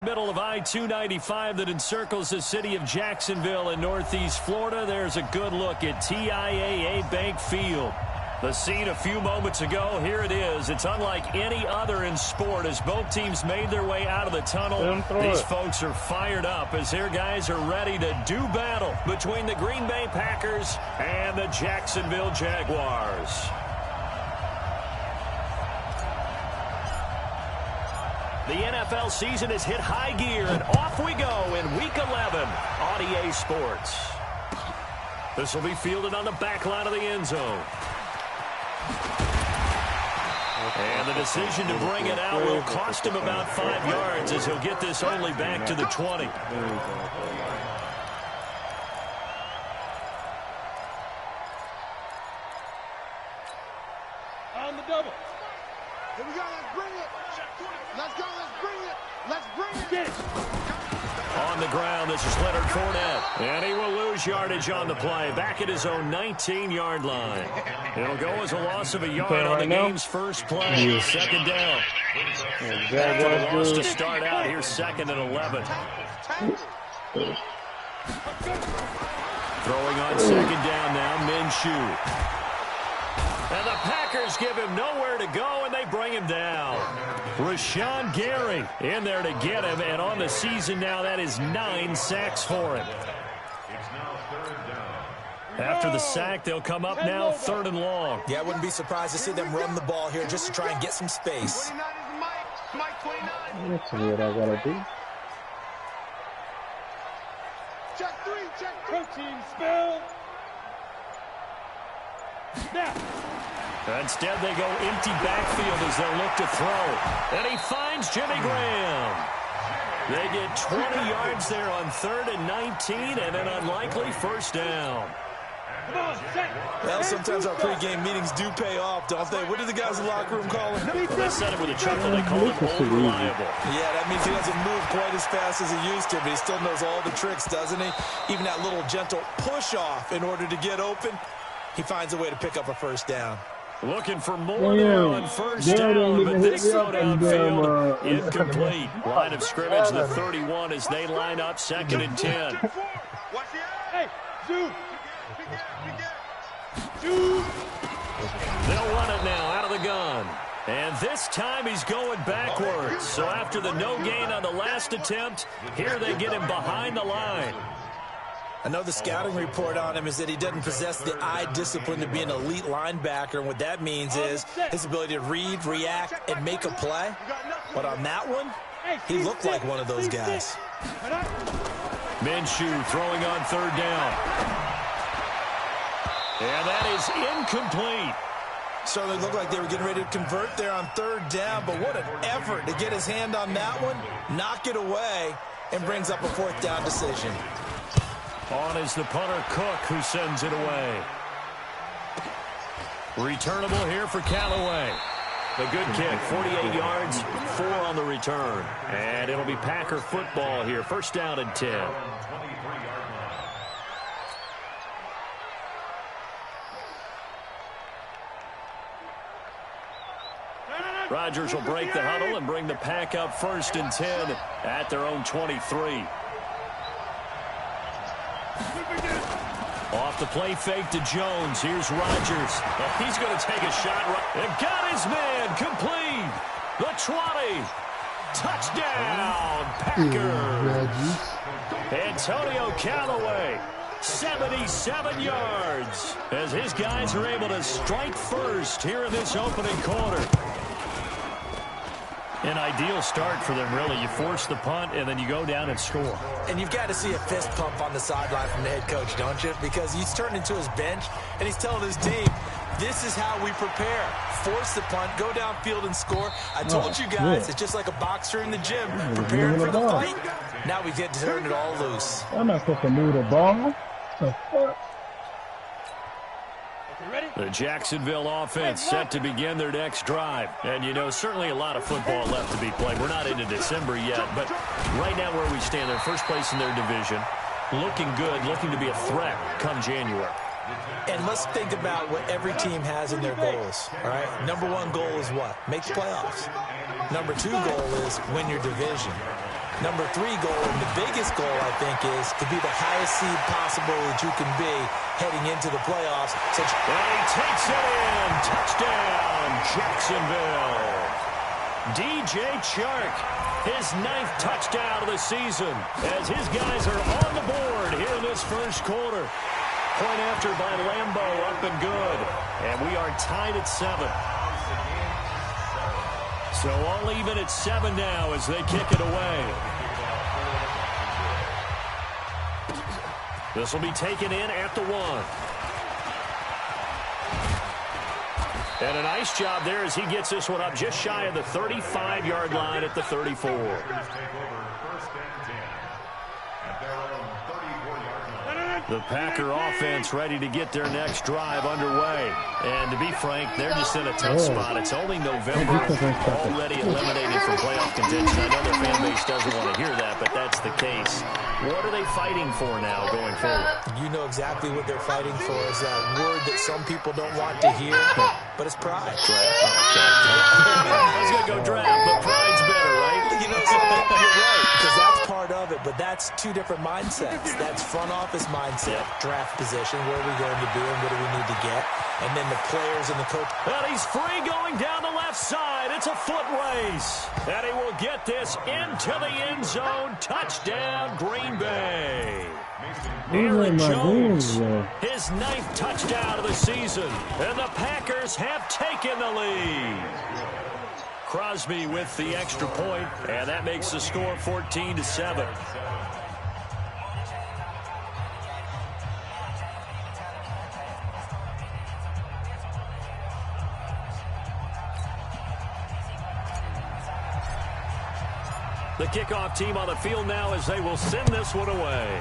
Middle of I-295 that encircles the city of Jacksonville in northeast Florida. There's a good look at TIAA Bank Field. The scene a few moments ago, here it is. It's unlike any other in sport as both teams made their way out of the tunnel. These folks are fired up as their guys are ready to do battle between the Green Bay Packers and the Jacksonville Jaguars. The NFL season has hit high gear, and off we go in Week 11 on EA Sports. This will be fielded on the back line of the end zone. And the decision to bring it out will cost him about 5 yards as he'll get this only back to the 20. On the double. Here we go, let's bring it. Let's go, let's bring it. Let's bring it. Get it. On the ground, this is Leonard Fournette. And he will lose yardage on the play. Back at his own 19-yard line. It'll go as a loss of a yard on the game's first play. Second down. After the loss to start out, here's 2nd and 11. Throwing on 2nd down now, Minshew. And the Packers give him nowhere to go, and they bring him down. Rashawn Gary in there to get him, and on the season now, that is 9 sacks for him. After the sack, they'll come up now 3rd and long. Yeah, I wouldn't be surprised to see them run the ball here just to try and get some space. That's what I gotta do. Check 3, check 3. Protein spill. Snap. Instead, they go empty backfield as they'll look to throw. And he finds Jimmy Graham. They get 20 yards there on 3rd and 19 and an unlikely first down. Well, sometimes our pregame meetings do pay off, don't they? What do the guys in the locker room call him? Well, they said it with a chuckle. They call him unreliable. Yeah, that means he doesn't move quite as fast as he used to, but he still knows all the tricks, doesn't he? Even that little gentle push-off in order to get open, he finds a way to pick up a first down. Looking for more there on first down, but this throw downfield incomplete. Line of scrimmage, the 31 as they line up 2nd and 10. Hey, zoom. They'll run it now out of the gun. And this time he's going backwards. So after the no gain on the last attempt, here they get him behind the line. I know the scouting report on him is that he doesn't possess the eye discipline to be an elite linebacker. And what that means is his ability to read, react, and make a play. But on that one, he looked like one of those guys. Minshew throwing on 3rd down. And that is incomplete. Certainly looked like they were getting ready to convert there on 3rd down. But what an effort to get his hand on that one, knock it away, and brings up a 4th down decision. On is the punter Cook, who sends it away. Returnable here for Callaway. The good kick, 48 yards, 4 on the return. And it'll be Packer football here, 1st down and 10. Rodgers will break the huddle and bring the Pack up 1st and 10 at their own 23. Off the play fake to Jones. Here's Rodgers. He's going to take a shot. And got his man complete. The 20. Touchdown, Packers. Antonio Callaway, 77 yards, as his guys are able to strike first here in this opening quarter. An ideal start for them, really. You force the punt, and then you go down and score. And you've got to see a fist pump on the sideline from the head coach, don't you? Because he's turned into his bench, and he's telling his team, this is how we prepare. Force the punt, go downfield and score. I told you guys, it's just like a boxer in the gym, preparing for the fight. Now we get to turn it all loose. I'm not supposed to move the ball. The fuck? The Jacksonville offense set to begin their next drive. And, you know, certainly a lot of football left to be played. We're not into December yet, but right now where we stand, they're first place in their division. Looking good, looking to be a threat come January. And let's think about what every team has in their goals, all right? Number 1 goal is what? Make the playoffs. Number 2 goal is win your division. Number 3 goal, and the biggest goal, I think, is to be the highest seed possible that you can be heading into the playoffs. And he takes it in. Touchdown, Jacksonville. DJ Chark, his 9th touchdown of the season, as his guys are on the board here in this first quarter. Point after by Lambo, up and good. And we are tied at 7. So all even at 7 now as they kick it away. This will be taken in at the 1. And a nice job there as he gets this one up just shy of the 35-yard line at the 34. The Packer offense ready to get their next drive underway. And to be frank, they're just in a tough spot. It's only November, already eliminated from playoff contention. I know their fan base doesn't want to hear that, but that's the case. What are they fighting for now going forward? You know exactly what they're fighting for is that word that some people don't want to hear, but it's pride. I was going to go draft, but pride's better, right? You know, so you're right, because that's part of it, but that's 2 different mindsets. That's front office mindset, draft position, where are we going to be and what do we need to get, and then the players and the coach. Well, he's free going down the left side. It's a foot race. And he will get this into the end zone. Touchdown, Green Bay. Aaron Jones, his 9th touchdown of the season. And the Packers have taken the lead. Crosby with the extra point, and that makes the score 14-7. The kickoff team on the field now as they will send this one away.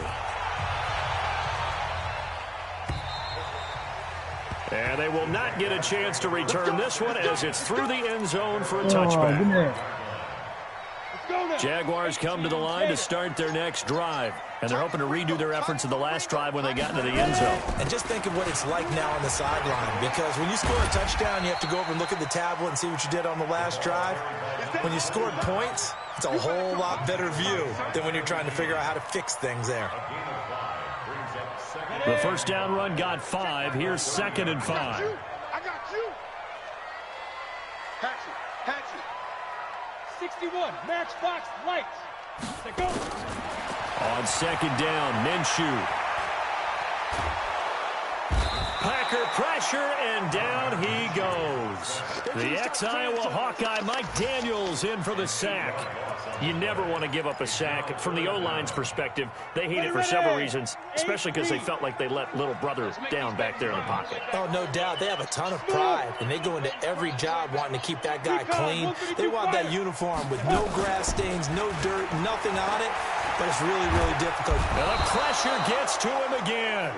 And they will not get a chance to return this one as it's through the end zone for a touchback. Jaguars come to the line to start their next drive. And they're hoping to redo their efforts in the last drive when they got into the end zone. And just think of what it's like now on the sideline. Because when you score a touchdown, you have to go over and look at the tablet and see what you did on the last drive. When you scored points, it's a whole lot better view than when you're trying to figure out how to fix things there. The first down run got 5. Here's 2nd and 5. I got you. Hatchet. 61, Matchbox Lights. To go. On 2nd down, Minshew. Packer pressure, and down he goes. The ex-Iowa Hawkeye Mike Daniels in for the sack. You never want to give up a sack. From the O-line's perspective, they hate it for several reasons, especially because they felt like they let little brother down back there in the pocket. Oh, no doubt. They have a ton of pride, and they go into every job wanting to keep that guy clean. They want that uniform with no grass stains, no dirt, nothing on it, but it's really, really difficult. And the pressure gets to him again.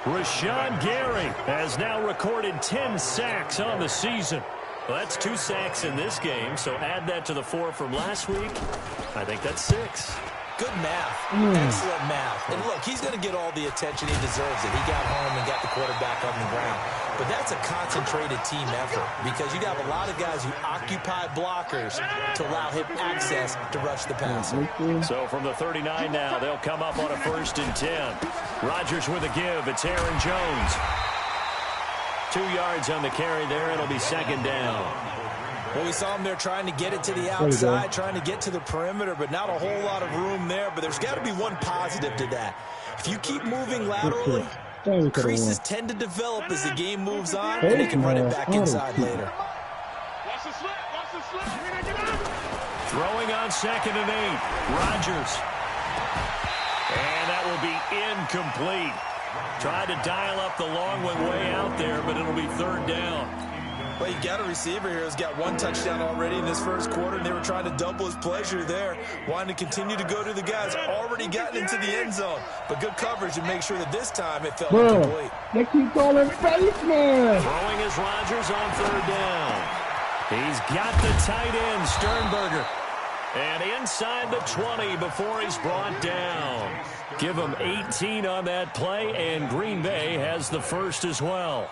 Rashawn Gary has now recorded 10 sacks on the season. Well, that's 2 sacks in this game, so add that to the 4 from last week. I think that's 6. Good math. Excellent math. And look, he's going to get all the attention he deserves. He got home and got the quarterback on the ground. But that's a concentrated team effort because you have a lot of guys who occupy blockers to allow him access to rush the passer. So from the 39 now, they'll come up on a 1st and 10. Rodgers with a give. It's Aaron Jones. 2 yards on the carry there. It'll be 2nd down. Well, we saw him there trying to get it to the outside, trying to get to the perimeter, but not a whole lot of room there. But there's got to be one positive to that. If you keep moving laterally, creases tend to develop as the game moves on, and they can run it back inside later. Throwing on 2nd and 8. Rodgers. And that will be incomplete. Tried to dial up the long one way out there, but it'll be 3rd down. Well, you got a receiver here who's got 1 touchdown already in this first quarter, and they were trying to double his pleasure there, wanting to continue to go to the guys already gotten into the end zone. But good coverage to make sure that this time it felt incomplete. They keep calling face, man. Throwing is Rodgers on 3rd down. He's got the tight end, Sternberger. And inside the 20 before he's brought down. Give him 18 on that play, and Green Bay has the first as well.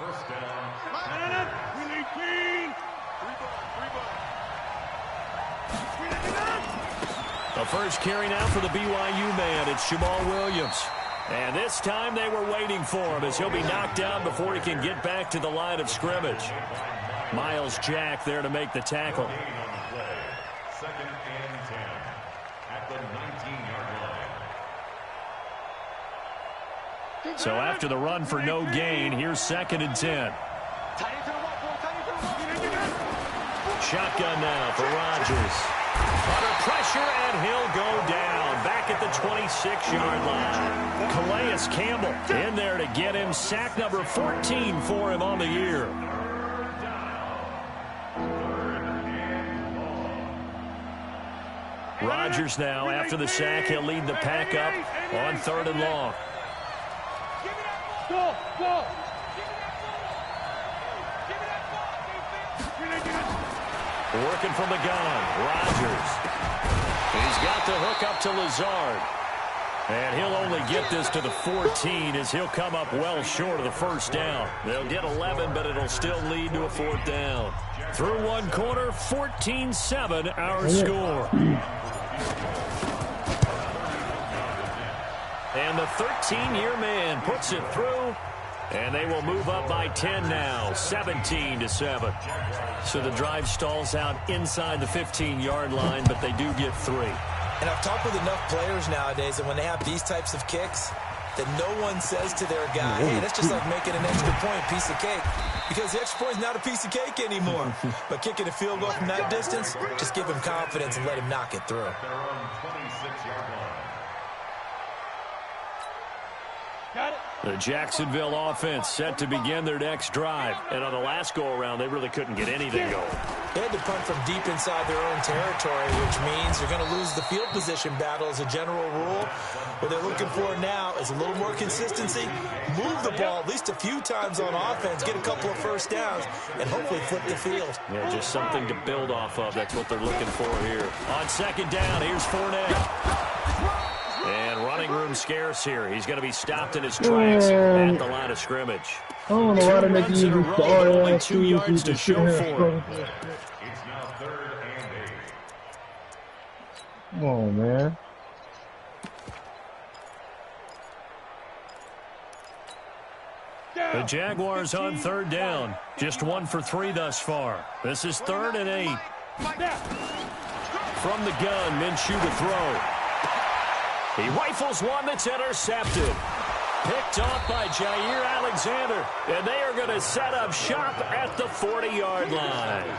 A first carry now for the BYU man. It's Jamal Williams. And this time they were waiting for him as he'll be knocked down before he can get back to the line of scrimmage. Miles Jack there to make the tackle. 2nd and 10 at the 19-yard line. So after the run for no gain, here's 2nd and 10. Shotgun now for Rodgers. Under pressure, and he'll go down. Back at the 26-yard line. Calais Campbell in there to get him. Sack number 14 for him on the year. Rodgers now, after the sack, he'll lead the pack up on 3rd and long. Go, go. Working from the gun, Rodgers. He's got the hook up to Lazard. And he'll only get this to the 14 as he'll come up well short of the first down. They'll get 11, but it'll still lead to a 4th down. Through one quarter, 14-7 our score. And the 13-year man puts it through. And they will move up by 10 now, 17-7. So the drive stalls out inside the 15-yard line, but they do get 3. And I've talked with enough players nowadays that when they have these types of kicks, that no one says to their guy, hey, that's just like making an extra point, piece of cake. Because the extra point is not a piece of cake anymore. But kicking a field goal from that distance, just give him confidence and let him knock it through. Got it. The Jacksonville offense set to begin their next drive. And on the last go-around, they really couldn't get anything going. They had to punt from deep inside their own territory, which means you're going to lose the field position battle as a general rule. What they're looking for now is a little more consistency, move the ball at least a few times on offense, get a couple of first downs, and hopefully flip the field. Yeah, just something to build off of. That's what they're looking for here. On 2nd down, here's Fournette. And running room scarce here. He's going to be stopped in his tracks at the line of scrimmage. I don't know why they make you use only 2 yards to show for it. It's now 3rd and 8. Come on, man. The Jaguars on 3rd down. Just 1 for 3 thus far. This is 3rd and 8. From the gun, Minshew to throw. He rifles one that's intercepted. Picked off by Jair Alexander. And they are going to set up shop at the 40-yard line.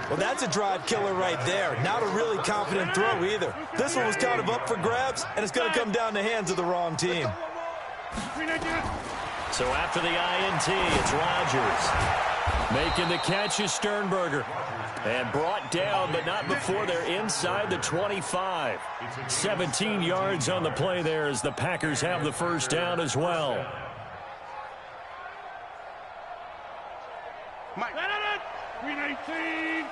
Well, that's a drive killer right there. Not a really confident throw either. This one was kind of up for grabs, and it's going to come down the hands of the wrong team. So after the INT, it's Rodgers. Making the catch is Sternberger. And brought down, but not before they're inside the 25. 17 yards on the play there as the Packers have the first down as well. Mike. 319. Here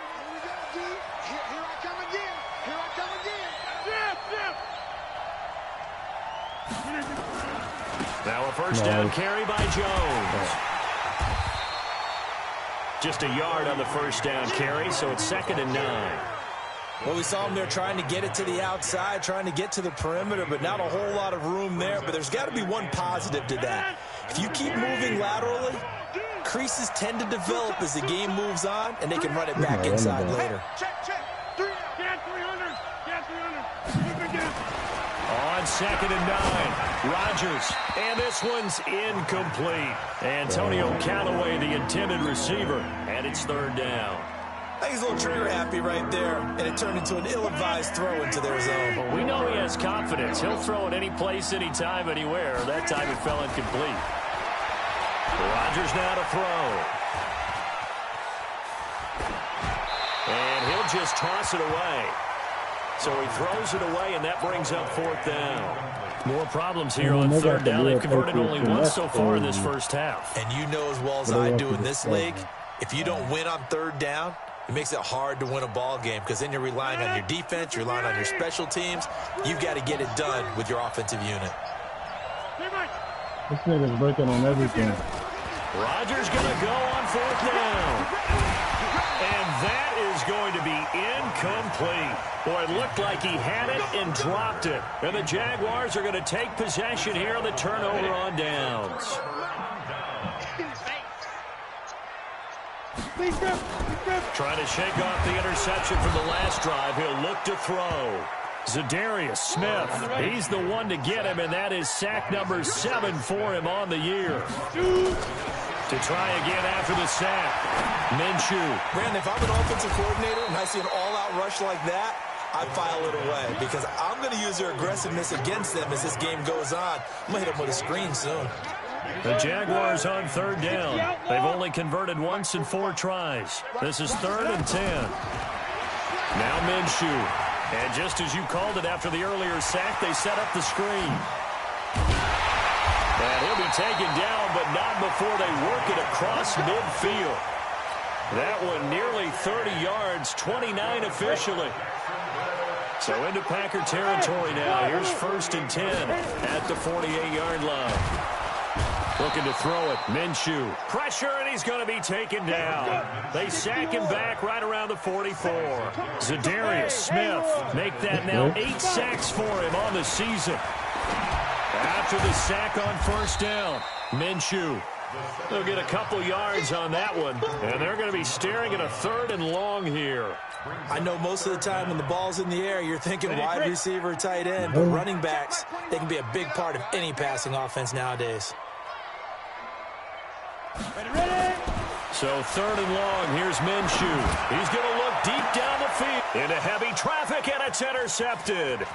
I come again. Here I come again. Now a first down carry by Jones. Just a yard on the first down carry, so it's 2nd and 9. Well, we saw him there trying to get it to the outside, trying to get to the perimeter, but not a whole lot of room there. But there's got to be one positive to that. If you keep moving laterally, creases tend to develop as the game moves on, and they can run it back inside later. Check. 300. Get 300. Get 300. Again. On 2nd and 9, Rodgers, and this one's incomplete. Antonio Callaway, the intended receiver, and it's 3rd down. I think he's a little trigger happy right there, and it turned into an ill-advised throw into their zone. Well, we know he has confidence. He'll throw it any place, anytime, anywhere. That time it fell incomplete. Rodgers now to throw. And he'll just toss it away. So he throws it away, and that brings up 4th down. More problems here on 3rd down. They've converted only once so far in this first half. And you know as well as I do in this league, if you don't win on 3rd down, it makes it hard to win a ball game because then you're relying on your defense, you're relying on your special teams. You've got to get it done with your offensive unit. This nigga's breaking on everything. Rodgers going to go on 4th down. And that is going to be incomplete. Boy, it looked like he had it and dropped it. And the Jaguars are going to take possession here on the turnover on downs. Trying to shake off the interception from the last drive. He'll look to throw. Zadarius Smith, he's the one to get him, and that is sack number 7 for him on the year. To try again after the sack. Minshew. Brandon, if I'm an offensive coordinator and I see an all-out rush like that, I file it away because I'm going to use their aggressiveness against them as this game goes on. I'm going to hit them with a screen soon. The Jaguars on third down. They've only converted once in 4 tries. This is 3rd and 10. Now Minshew. And just as you called it after the earlier sack, they set up the screen. And he'll be taken down, but not before they work it across midfield. That one nearly 30 yards, 29 officially. So into Packer territory now. Here's 1st and 10 at the 48-yard line. Looking to throw it. Minshew. Pressure, and he's going to be taken down. They sack him back right around the 44. Zadarius Smith. Make that now 8 sacks for him on the season. After the sack on 1st down, Minshew. They'll get a couple yards on that one, and they're going to be staring at a 3rd and long here. I know most of the time when the ball's in the air, you're thinking wide receiver, tight end, but running backs, they can be a big part of any passing offense nowadays. So 3rd and long, here's Minshew. He's going to look deep down the field. Into heavy traffic, and it's intercepted.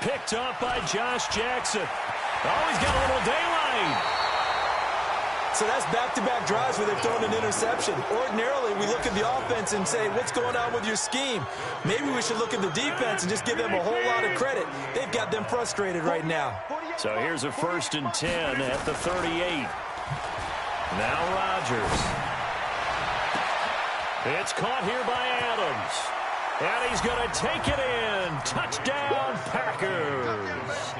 Picked up by Josh Jackson. Oh, he's got a little daylight. So that's back-to-back drives where they've thrown an interception. Ordinarily, we look at the offense and say, what's going on with your scheme? Maybe we should look at the defense and just give them a whole lot of credit. They've got them frustrated right now. So here's a 1st and 10 at the 38. Now Rodgers. It's caught here by Adams. And he's going to take it in. Touchdown, Packers.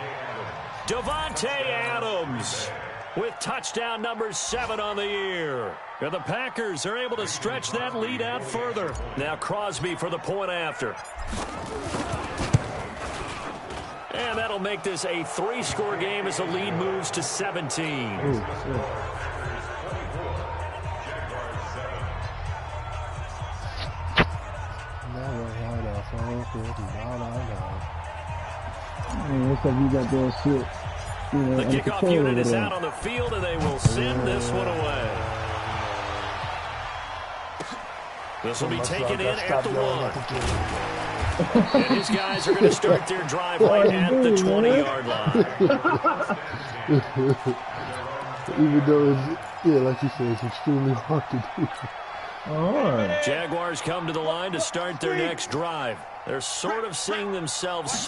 Davante Adams with touchdown number 7 on the year. And the Packers are able to stretch that lead out further. Now Crosby for the point after. And that'll make this a 3-score game as the lead moves to 17. Ooh, looks like you got that shit. You know, the kickoff unit is out on the field, and they will send this one away. This will be taken in at the 1. And his guys are going to start their drive right at the 20-yard line. Even though it's, like you said, it's extremely hard to do. All right. Jaguars come to the line to start their next drive. They're sort of seeing themselves